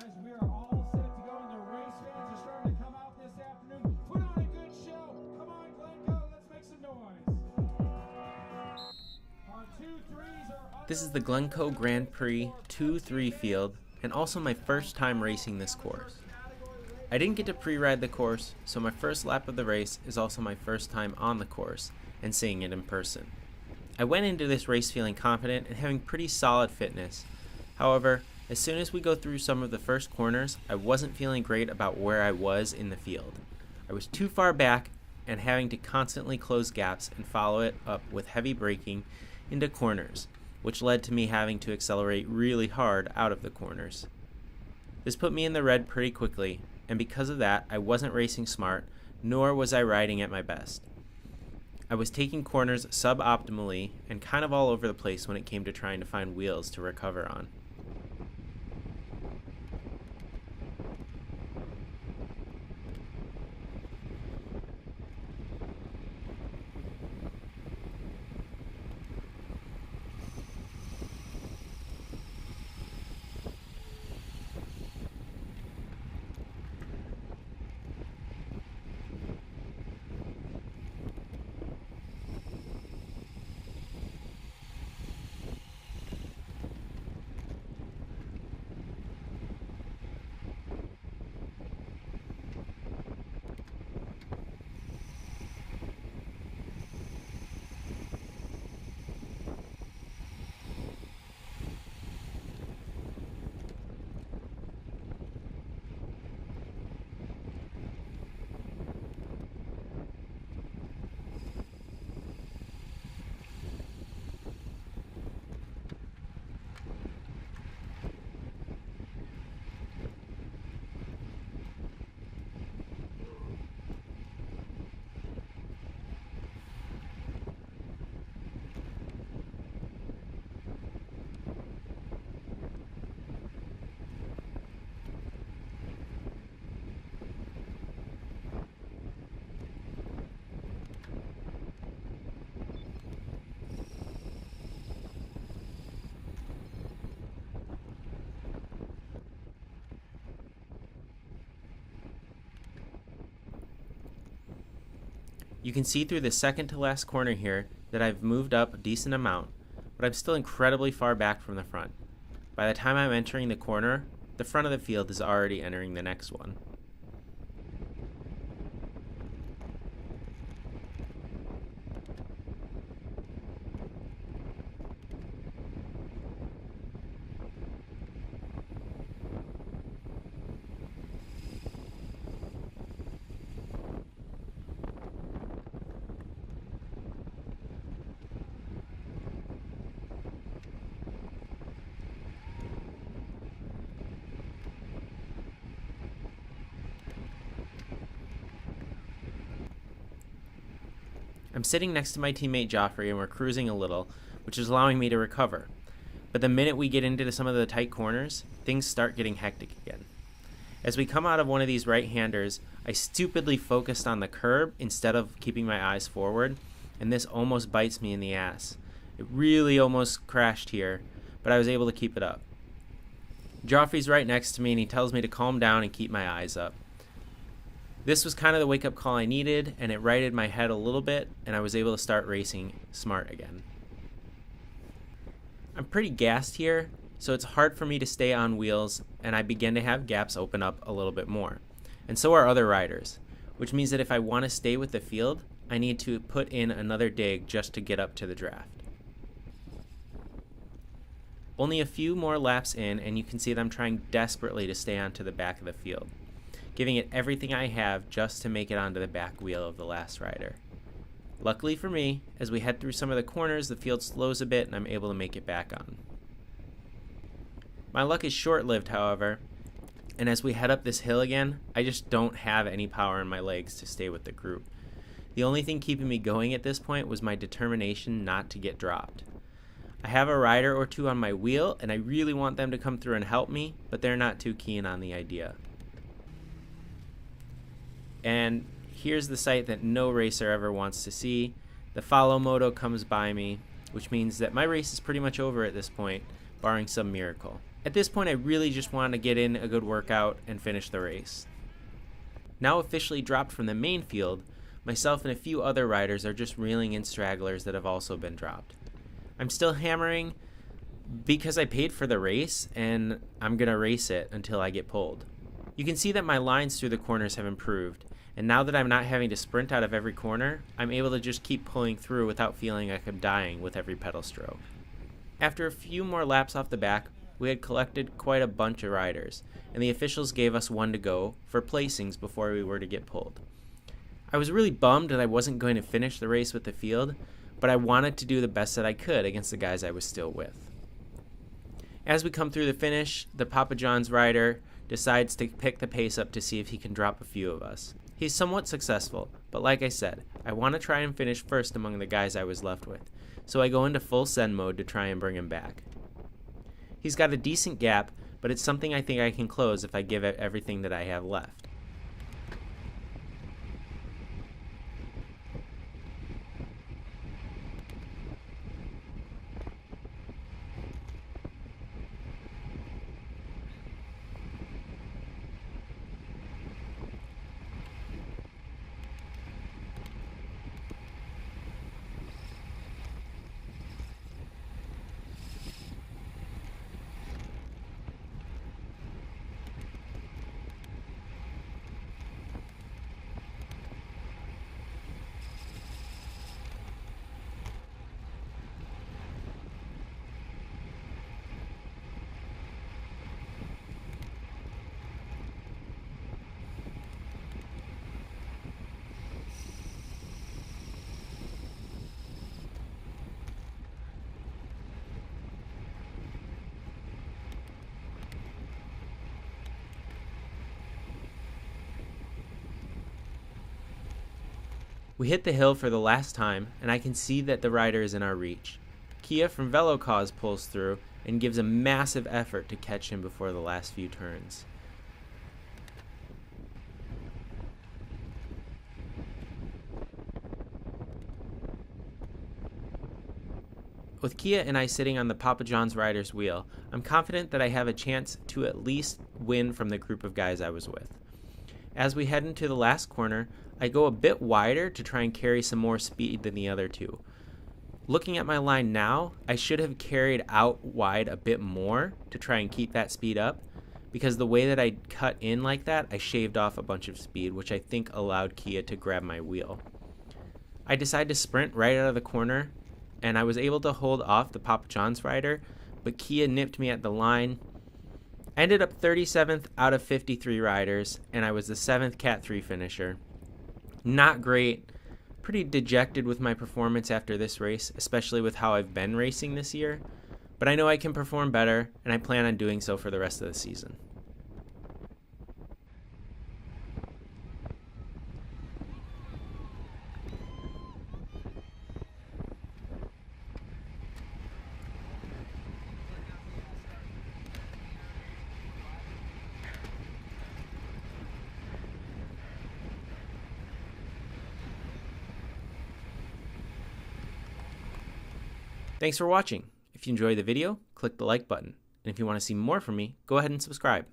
guys. We are all set to go, and the race fans are starting to come out this afternoon. Put on a good show. Come on, Glencoe, let's make some noise. Our 2-3s are This is the Glencoe Grand Prix 2-3 field, and also my first time racing this course. I didn't get to pre-ride the course, so my first lap of the race is also my first time on the course and seeing it in person. I went into this race feeling confident and having pretty solid fitness. However, as soon as we go through some of the first corners, I wasn't feeling great about where I was in the field. I was too far back and having to constantly close gaps and follow it up with heavy braking into corners, which led to me having to accelerate really hard out of the corners. This put me in the red pretty quickly, and because of that, I wasn't racing smart, nor was I riding at my best. I was taking corners suboptimally and kind of all over the place when it came to trying to find wheels to recover on. You can see through the second to last corner here that I've moved up a decent amount, but I'm still incredibly far back from the front. By the time I'm entering the corner, the front of the field is already entering the next one. I'm sitting next to my teammate Joffrey and we're cruising a little, which is allowing me to recover. But the minute we get into some of the tight corners, things start getting hectic again. As we come out of one of these right-handers, I stupidly focused on the curb instead of keeping my eyes forward, and this almost bites me in the ass. It really almost crashed here, but I was able to keep it up. Joffrey's right next to me and he tells me to calm down and keep my eyes up. This was kind of the wake-up call I needed, and it righted my head a little bit, and I was able to start racing smart again. I'm pretty gassed here, so it's hard for me to stay on wheels, and I begin to have gaps open up a little bit more. And so are other riders, which means that if I want to stay with the field, I need to put in another dig just to get up to the draft. Only a few more laps in, and you can see that I'm trying desperately to stay onto the back of the field, giving it everything I have just to make it onto the back wheel of the last rider. Luckily for me, as we head through some of the corners, the field slows a bit and I'm able to make it back on. My luck is short-lived, however, and as we head up this hill again, I just don't have any power in my legs to stay with the group. The only thing keeping me going at this point was my determination not to get dropped. I have a rider or two on my wheel, and I really want them to come through and help me, but they're not too keen on the idea. And here's the sight that no racer ever wants to see. The follow moto comes by me, which means that my race is pretty much over at this point, barring some miracle. At this point, I really just wanted to get in a good workout and finish the race. Now officially dropped from the main field, myself and a few other riders are just reeling in stragglers that have also been dropped. I'm still hammering because I paid for the race and I'm going to race it until I get pulled. You can see that my lines through the corners have improved, and now that I'm not having to sprint out of every corner, I'm able to just keep pulling through without feeling like I'm dying with every pedal stroke. After a few more laps off the back, we had collected quite a bunch of riders, and the officials gave us one to go for placings before we were to get pulled. I was really bummed that I wasn't going to finish the race with the field, but I wanted to do the best that I could against the guys I was still with. As we come through the finish, the Papa John's rider decides to pick the pace up to see if he can drop a few of us. He's somewhat successful, but like I said, I want to try and finish first among the guys I was left with, so I go into full send mode to try and bring him back. He's got a decent gap, but it's something I think I can close if I give it everything that I have left. We hit the hill for the last time, and I can see that the rider is in our reach. Kia from Velocause pulls through and gives a massive effort to catch him before the last few turns. With Kia and I sitting on the Papa John's rider's wheel, I'm confident that I have a chance to at least win from the group of guys I was with. As we head into the last corner, I go a bit wider to try and carry some more speed than the other two. Looking at my line now, I should have carried out wide a bit more to try and keep that speed up, because the way that I cut in like that, I shaved off a bunch of speed, which I think allowed Kia to grab my wheel. I decided to sprint right out of the corner, and I was able to hold off the Papa John's rider, but Kia nipped me at the line. I ended up 37th out of 53 riders, and I was the 7th Cat 3 finisher. Not great. Pretty dejected with my performance after this race, especially with how I've been racing this year, but I know I can perform better, and I plan on doing so for the rest of the season. Thanks for watching. If you enjoyed the video, click the like button. And if you want to see more from me, go ahead and subscribe.